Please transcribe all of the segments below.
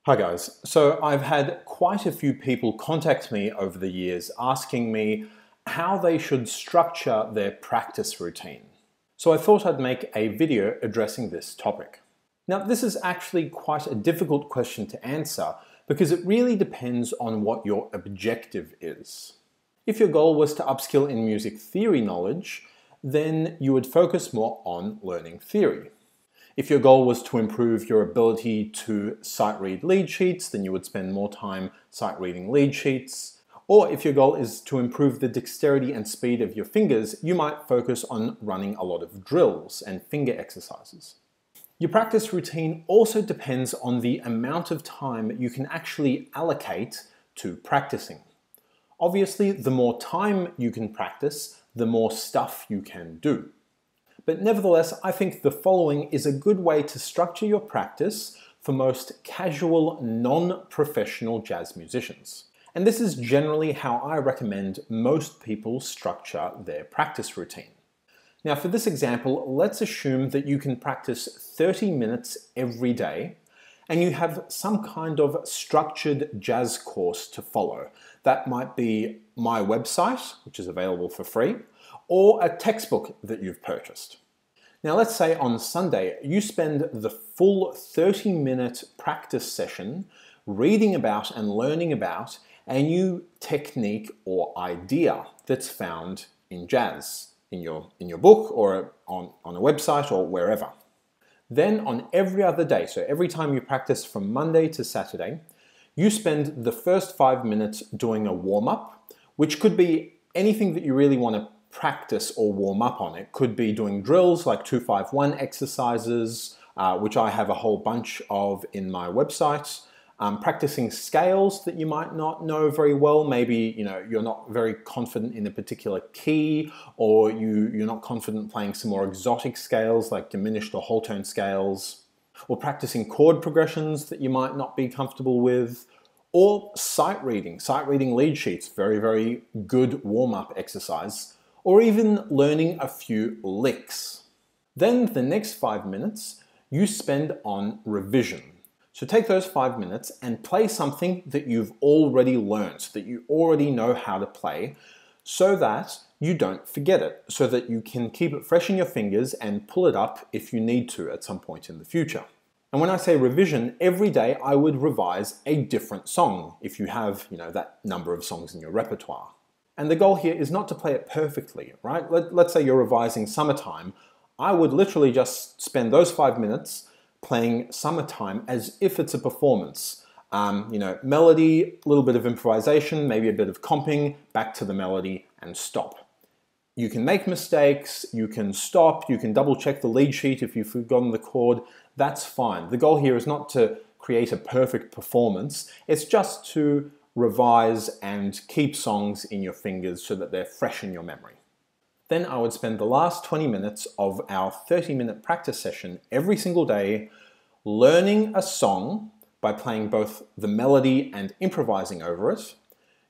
Hi guys, so I've had quite a few people contact me over the years asking me how they should structure their practice routine. So I thought I'd make a video addressing this topic. Now this is actually quite a difficult question to answer because it really depends on what your objective is. If your goal was to upskill in music theory knowledge, then you would focus more on learning theory. If your goal was to improve your ability to sight read lead sheets, then you would spend more time sight reading lead sheets. Or if your goal is to improve the dexterity and speed of your fingers, you might focus on running a lot of drills and finger exercises. Your practice routine also depends on the amount of time you can actually allocate to practicing. Obviously, the more time you can practice, the more stuff you can do. But nevertheless, I think the following is a good way to structure your practice for most casual, non-professional jazz musicians. And this is generally how I recommend most people structure their practice routine. Now for this example, let's assume that you can practice 30 minutes every day and you have some kind of structured jazz course to follow. That might be my website, which is available for free, or a textbook that you've purchased. Now let's say on Sunday you spend the full 30-minute practice session reading about and learning about a new technique or idea that's found in jazz, in your book or on a website or wherever. Then on every other day, so every time you practice from Monday to Saturday, you spend the first 5 minutes doing a warm-up, which could be anything that you really want to practice or warm up on. It could be doing drills like 2-5-1 exercises, which I have a whole bunch of in my website. Practicing scales that you might not know very well. Maybe you're not very confident in a particular key, or you're not confident playing some more exotic scales like diminished or whole tone scales, or practicing chord progressions that you might not be comfortable with, or sight reading lead sheets, very, very good warm-up exercise, or even learning a few licks. Then the next 5 minutes you spend on revision. So take those 5 minutes and play something that you've already learned, that you already know how to play, so that you don't forget it, so that you can keep it fresh in your fingers and pull it up if you need to at some point in the future. And when I say revision, every day I would revise a different song if you have, that number of songs in your repertoire. And the goal here is not to play it perfectly, right? Let's say you're revising Summertime. I would literally just spend those 5 minutes playing Summertime as if it's a performance. Melody, a little bit of improvisation, maybe a bit of comping, back to the melody and stop. You can make mistakes, you can stop, you can double check the lead sheet if you've forgotten the chord. That's fine. The goal here is not to create a perfect performance. It's just to revise and keep songs in your fingers so that they're fresh in your memory. Then I would spend the last 20 minutes of our 30-minute practice session every single day learning a song by playing both the melody and improvising over it,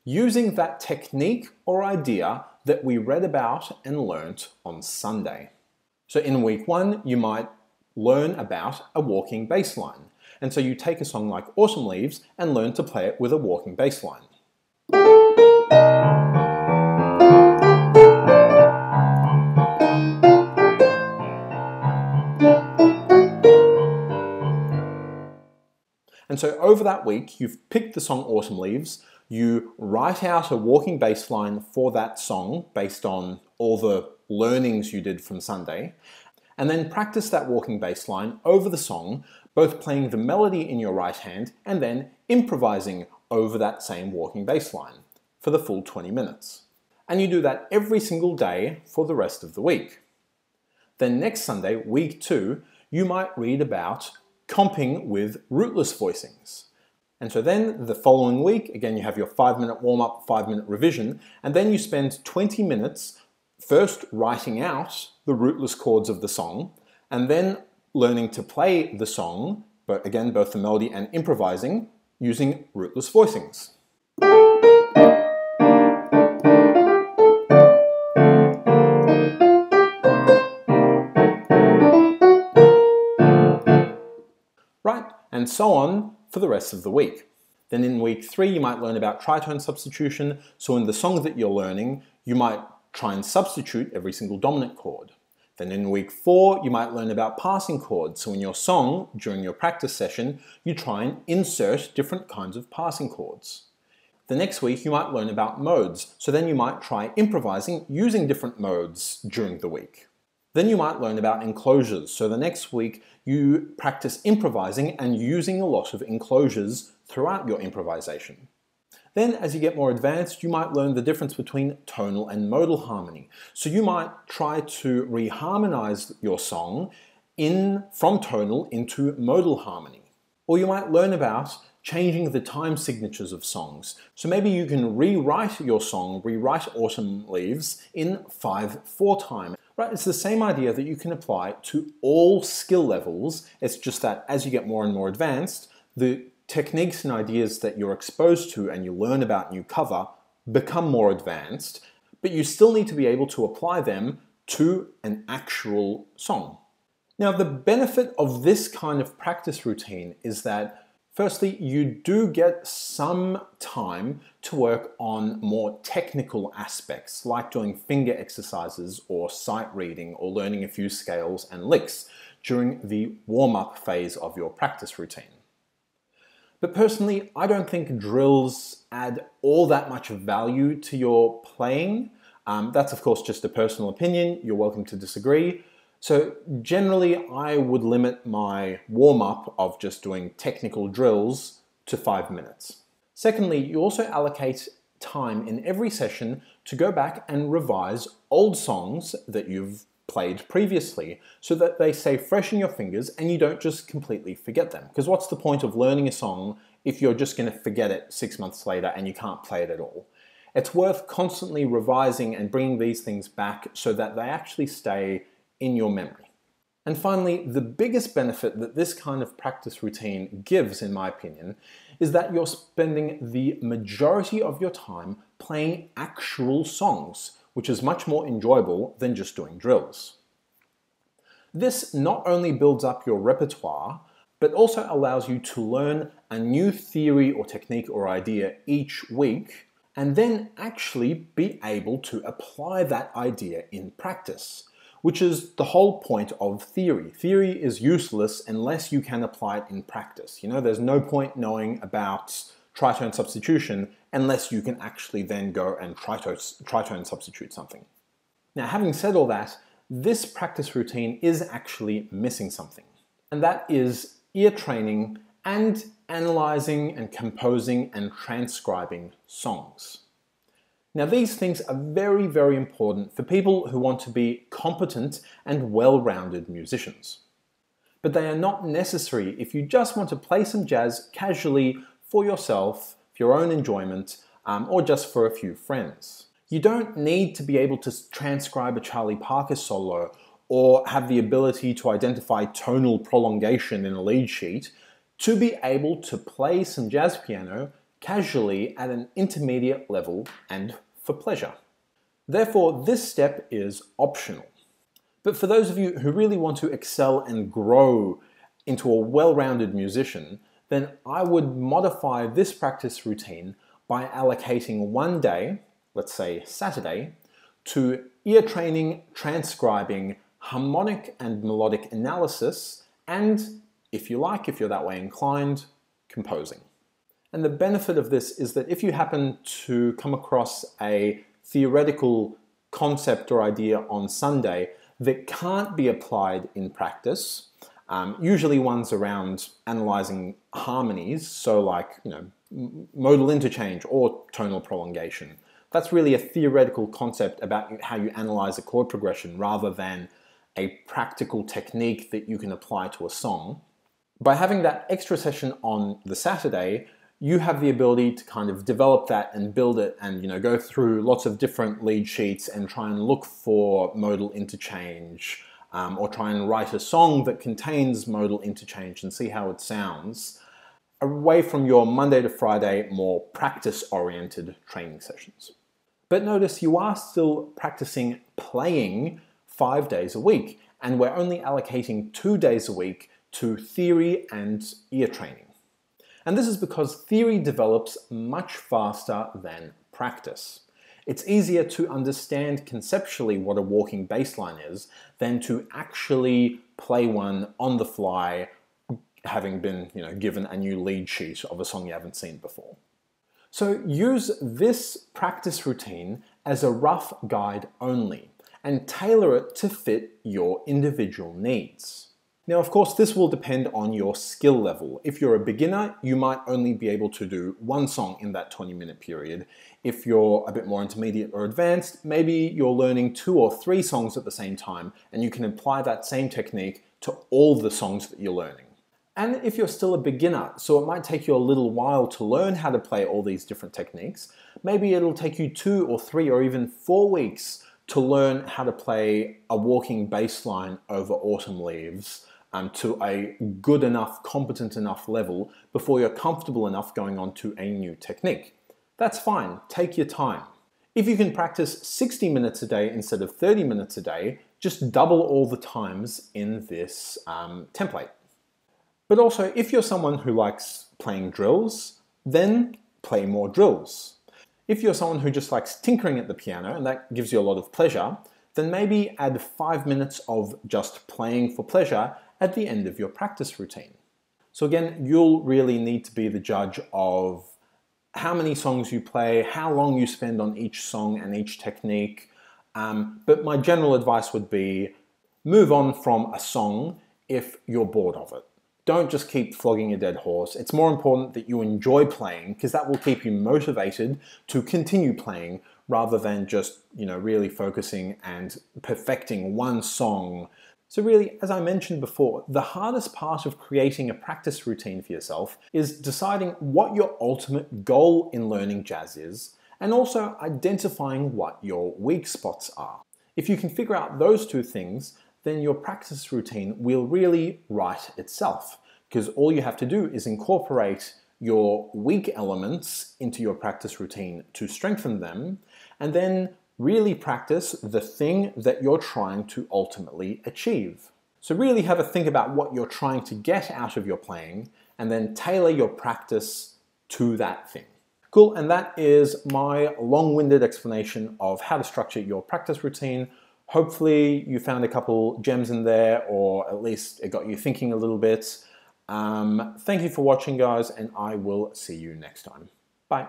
using that technique or idea that we read about and learnt on Sunday. So in week 1, you might learn about a walking bass line. And so you take a song like Autumn Leaves and learn to play it with a walking bass line. And so over that week, you've picked the song Autumn Leaves, you write out a walking bass line for that song based on all the learnings you did from Sunday, and then practice that walking bass line over the song, both playing the melody in your right hand and then improvising over that same walking bass line for the full 20 minutes. And you do that every single day for the rest of the week. Then next Sunday, week 2, you might read about comping with rootless voicings. And so then the following week, again, you have your 5-minute warm-up, 5-minute revision, and then you spend 20 minutes first writing out the rootless chords of the song, and then learning to play the song, but again, both the melody and improvising, using rootless voicings. Right, and so on for the rest of the week. Then in week 3, you might learn about tritone substitution. So in the song that you're learning, you might try and substitute every single dominant chord. Then in week 4, you might learn about passing chords. So in your song, during your practice session, you try and insert different kinds of passing chords. The next week, you might learn about modes. So then you might try improvising using different modes during the week. Then you might learn about enclosures. So the next week, you practice improvising and using a lot of enclosures throughout your improvisation. Then, as you get more advanced, you might learn the difference between tonal and modal harmony. So you might try to reharmonize your song from tonal into modal harmony. Or you might learn about changing the time signatures of songs. So maybe you can rewrite your song, rewrite Autumn Leaves in 5/4 time. Right, it's the same idea that you can apply to all skill levels. It's just that as you get more and more advanced, the techniques and ideas that you're exposed to and you learn about and you cover become more advanced, but you still need to be able to apply them to an actual song. Now, the benefit of this kind of practice routine is that firstly, you do get some time to work on more technical aspects, like doing finger exercises or sight reading or learning a few scales and licks during the warm-up phase of your practice routine. But personally, I don't think drills add all that much value to your playing. That's of course just a personal opinion. You're welcome to disagree. So generally, I would limit my warm-up of just doing technical drills to 5 minutes. Secondly, you also allocate time in every session to go back and revise old songs that you've played previously so that they stay fresh in your fingers and you don't just completely forget them. Because what's the point of learning a song if you're just going to forget it 6 months later and you can't play it at all? It's worth constantly revising and bringing these things back so that they actually stay in your memory. And finally, the biggest benefit that this kind of practice routine gives, in my opinion, is that you're spending the majority of your time playing actual songs, which is much more enjoyable than just doing drills. This not only builds up your repertoire, but also allows you to learn a new theory or technique or idea each week, and then actually be able to apply that idea in practice, which is the whole point of theory. Theory is useless unless you can apply it in practice. You know, there's no point knowing about tritone substitution unless you can actually then go and tritone substitute something. Now, having said all that, this practice routine is actually missing something, and that is ear training and analyzing and composing and transcribing songs. Now, these things are very, very important for people who want to be competent and well-rounded musicians. But they are not necessary if you just want to play some jazz casually for yourself, for your own enjoyment, or just for a few friends. You don't need to be able to transcribe a Charlie Parker solo or have the ability to identify tonal prolongation in a lead sheet to be able to play some jazz piano casually at an intermediate level and for pleasure. Therefore, this step is optional. But for those of you who really want to excel and grow into a well-rounded musician, then I would modify this practice routine by allocating one day, let's say Saturday, to ear training, transcribing, harmonic and melodic analysis, and, if you like, if you're that way inclined, composing. And the benefit of this is that if you happen to come across a theoretical concept or idea on Sunday that can't be applied in practice, usually ones around analyzing harmonies, so like, modal interchange or tonal prolongation. That's really a theoretical concept about how you analyze a chord progression rather than a practical technique that you can apply to a song. By having that extra session on the Saturday, you have the ability to kind of develop that and build it and go through lots of different lead sheets and try and look for modal interchange, or try and write a song that contains modal interchange and see how it sounds, away from your Monday to Friday more practice-oriented training sessions. But notice you are still practicing playing 5 days a week, and we're only allocating 2 days a week to theory and ear training. And this is because theory develops much faster than practice. It's easier to understand conceptually what a walking bass line is than to actually play one on the fly, having been given a new lead sheet of a song you haven't seen before. So use this practice routine as a rough guide only and tailor it to fit your individual needs. Now, of course, this will depend on your skill level. If you're a beginner, you might only be able to do one song in that 20-minute period. If you're a bit more intermediate or advanced, maybe you're learning 2 or 3 songs at the same time, and you can apply that same technique to all the songs that you're learning. And if you're still a beginner, so it might take you a little while to learn how to play all these different techniques, maybe it'll take you 2 or 3 or even 4 weeks to learn how to play a walking bass line over autumn leaves to a good enough, competent enough level before you're comfortable enough going on to a new technique. That's fine, take your time. If you can practice 60 minutes a day instead of 30 minutes a day, just double all the times in this template. But also, if you're someone who likes playing drills, then play more drills. If you're someone who just likes tinkering at the piano and that gives you a lot of pleasure, then maybe add 5 minutes of just playing for pleasure at the end of your practice routine. So again, you'll really need to be the judge of how many songs you play, how long you spend on each song and each technique. But my general advice would be move on from a song if you're bored of it. Don't just keep flogging a dead horse. It's more important that you enjoy playing because that will keep you motivated to continue playing rather than just, really focusing and perfecting one song. So really, as I mentioned before, the hardest part of creating a practice routine for yourself is deciding what your ultimate goal in learning jazz is, and also identifying what your weak spots are. If you can figure out those 2 things, then your practice routine will really write itself, because all you have to do is incorporate your weak elements into your practice routine to strengthen them, and then really practice the thing that you're trying to ultimately achieve. So really have a think about what you're trying to get out of your playing, and then tailor your practice to that thing. Cool, and that is my long-winded explanation of how to structure your practice routine. Hopefully you found a couple gems in there, or at least it got you thinking a little bit. Thank you for watching, guys, and I will see you next time. Bye.